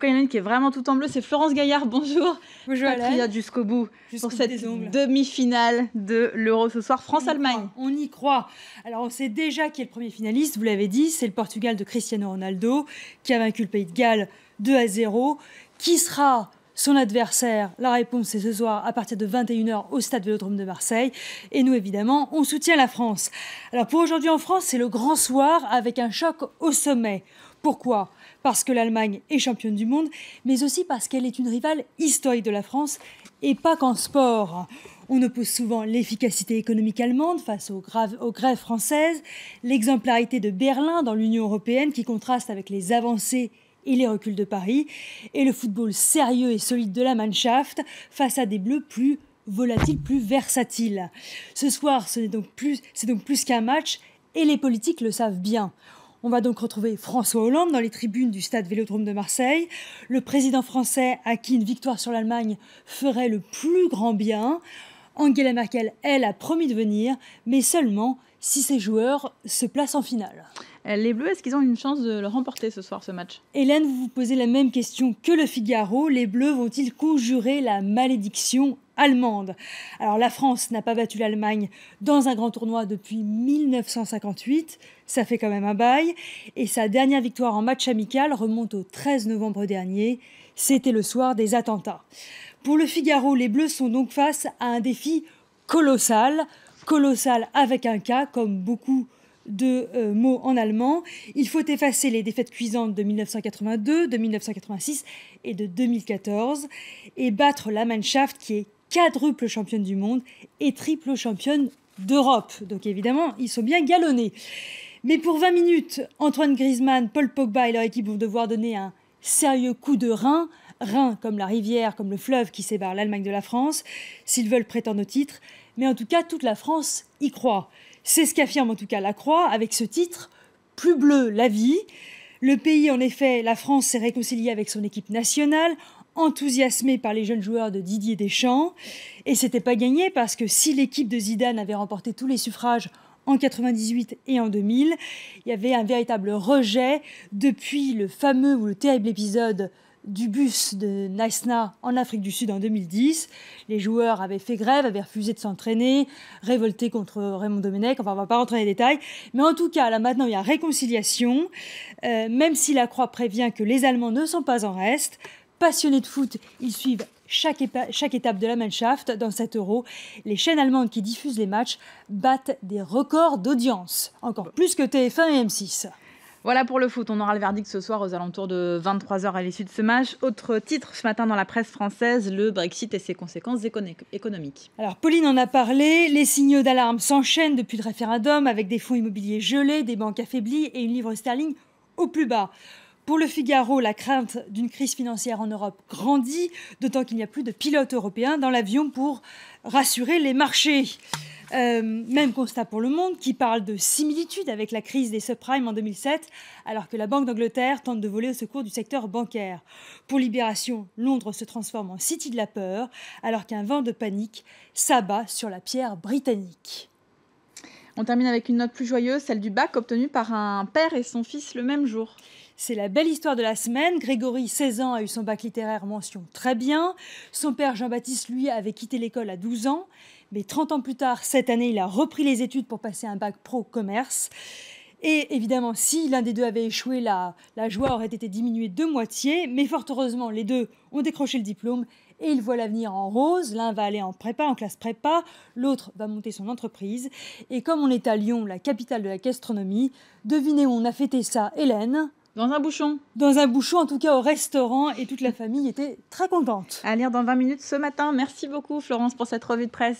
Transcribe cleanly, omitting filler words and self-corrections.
cas, il y en a une qui est vraiment tout en bleu, c'est Florence Gaillard. Bonjour. Bonjour Patriote jusqu'au bout pour cette demi-finale de l'Euro ce soir, France-Allemagne. On y croit. Alors on sait déjà qui est le premier finaliste, vous l'avez dit, c'est le Portugal de Cristiano Ronaldo qui a vaincu le Pays de Galles 2-0. Qui sera son adversaire? La réponse est ce soir à partir de 21h au stade Vélodrome de Marseille. Et nous, évidemment, on soutient la France. Alors pour aujourd'hui en France, c'est le grand soir avec un choc au sommet. Pourquoi? Parce que l'Allemagne est championne du monde, mais aussi parce qu'elle est une rivale historique de la France, et pas qu'en sport. On oppose souvent l'efficacité économique allemande face aux grèves françaises, l'exemplarité de Berlin dans l'Union européenne qui contraste avec les avancées et les reculs de Paris, et le football sérieux et solide de la Mannschaft face à des bleus plus volatiles, plus versatiles. Ce soir, c'est donc plus qu'un match, et les politiques le savent bien. On va donc retrouver François Hollande dans les tribunes du stade Vélodrome de Marseille, le président français à qui une victoire sur l'Allemagne ferait le plus grand bien. Angela Merkel, elle, a promis de venir, mais seulement si ses joueurs se placent en finale. Les Bleus, est-ce qu'ils ont une chance de le remporter ce soir, ce match? Hélène, vous vous posez la même question que le Figaro. Les Bleus vont-ils conjurer la malédiction allemande? Alors la France n'a pas battu l'Allemagne dans un grand tournoi depuis 1958, ça fait quand même un bail, et sa dernière victoire en match amical remonte au 13 novembre dernier, c'était le soir des attentats. Pour le Figaro, les Bleus sont donc face à un défi colossal avec un K, comme beaucoup de mots en allemand. Il faut effacer les défaites cuisantes de 1982, de 1986 et de 2014 et battre la Mannschaft qui est quadruple championne du monde et triple championne d'Europe. Donc évidemment, ils sont bien galonnés. Mais pour 20 minutes, Antoine Griezmann, Paul Pogba et leur équipe vont devoir donner un sérieux coup de rein. Rhin comme la rivière, comme le fleuve qui sépare l'Allemagne de la France, s'ils veulent prétendre au titre. Mais en tout cas, toute la France y croit. C'est ce qu'affirme en tout cas la Croix avec ce titre « Plus bleu la vie ». Le pays, en effet, la France s'est réconciliée avec son équipe nationale, enthousiasmée par les jeunes joueurs de Didier Deschamps. Et c'était pas gagné parce que si l'équipe de Zidane avait remporté tous les suffrages en 98 et en 2000, il y avait un véritable rejet depuis le fameux ou le terrible épisode du bus de Naïsna en Afrique du Sud en 2010. Les joueurs avaient fait grève, avaient refusé de s'entraîner, révolté contre Raymond Domenech. Enfin, on ne va pas rentrer dans les détails. Mais en tout cas, là maintenant, il y a réconciliation. Même si la Croix prévient que les Allemands ne sont pas en reste. Passionnés de foot, ils suivent chaque étape de la Mannschaft dans cet Euro. Les chaînes allemandes qui diffusent les matchs battent des records d'audience. Encore plus que TF1 et M6. Voilà pour le foot, on aura le verdict ce soir aux alentours de 23h à l'issue de ce match. Autre titre ce matin dans la presse française, le Brexit et ses conséquences économiques. Alors Pauline en a parlé, les signaux d'alarme s'enchaînent depuis le référendum avec des fonds immobiliers gelés, des banques affaiblies et une livre sterling au plus bas. Pour le Figaro, la crainte d'une crise financière en Europe grandit, d'autant qu'il n'y a plus de pilote européen dans l'avion pour rassurer les marchés. Même constat pour Le Monde qui parle de similitude avec la crise des subprimes en 2007 alors que la Banque d'Angleterre tente de voler au secours du secteur bancaire. Pour Libération, Londres se transforme en city de la peur alors qu'un vent de panique s'abat sur la pierre britannique. On termine avec une note plus joyeuse, celle du bac obtenu par un père et son fils le même jour. C'est la belle histoire de la semaine. Grégory, 16 ans, a eu son bac littéraire mention très bien. Son père Jean-Baptiste, lui, avait quitté l'école à 12 ans. Mais 30 ans plus tard, cette année, il a repris les études pour passer un bac pro commerce. Et évidemment, si l'un des deux avait échoué, la joie aurait été diminuée de moitié. Mais fort heureusement, les deux ont décroché le diplôme et ils voient l'avenir en rose. L'un va aller en prépa, en classe prépa. L'autre va monter son entreprise. Et comme on est à Lyon, la capitale de la gastronomie, devinez où on a fêté ça, Hélène ? Dans un bouchon. Dans un bouchon, en tout cas au restaurant, et toute la famille était très contente. À lire dans 20 minutes ce matin. Merci beaucoup Florence pour cette revue de presse.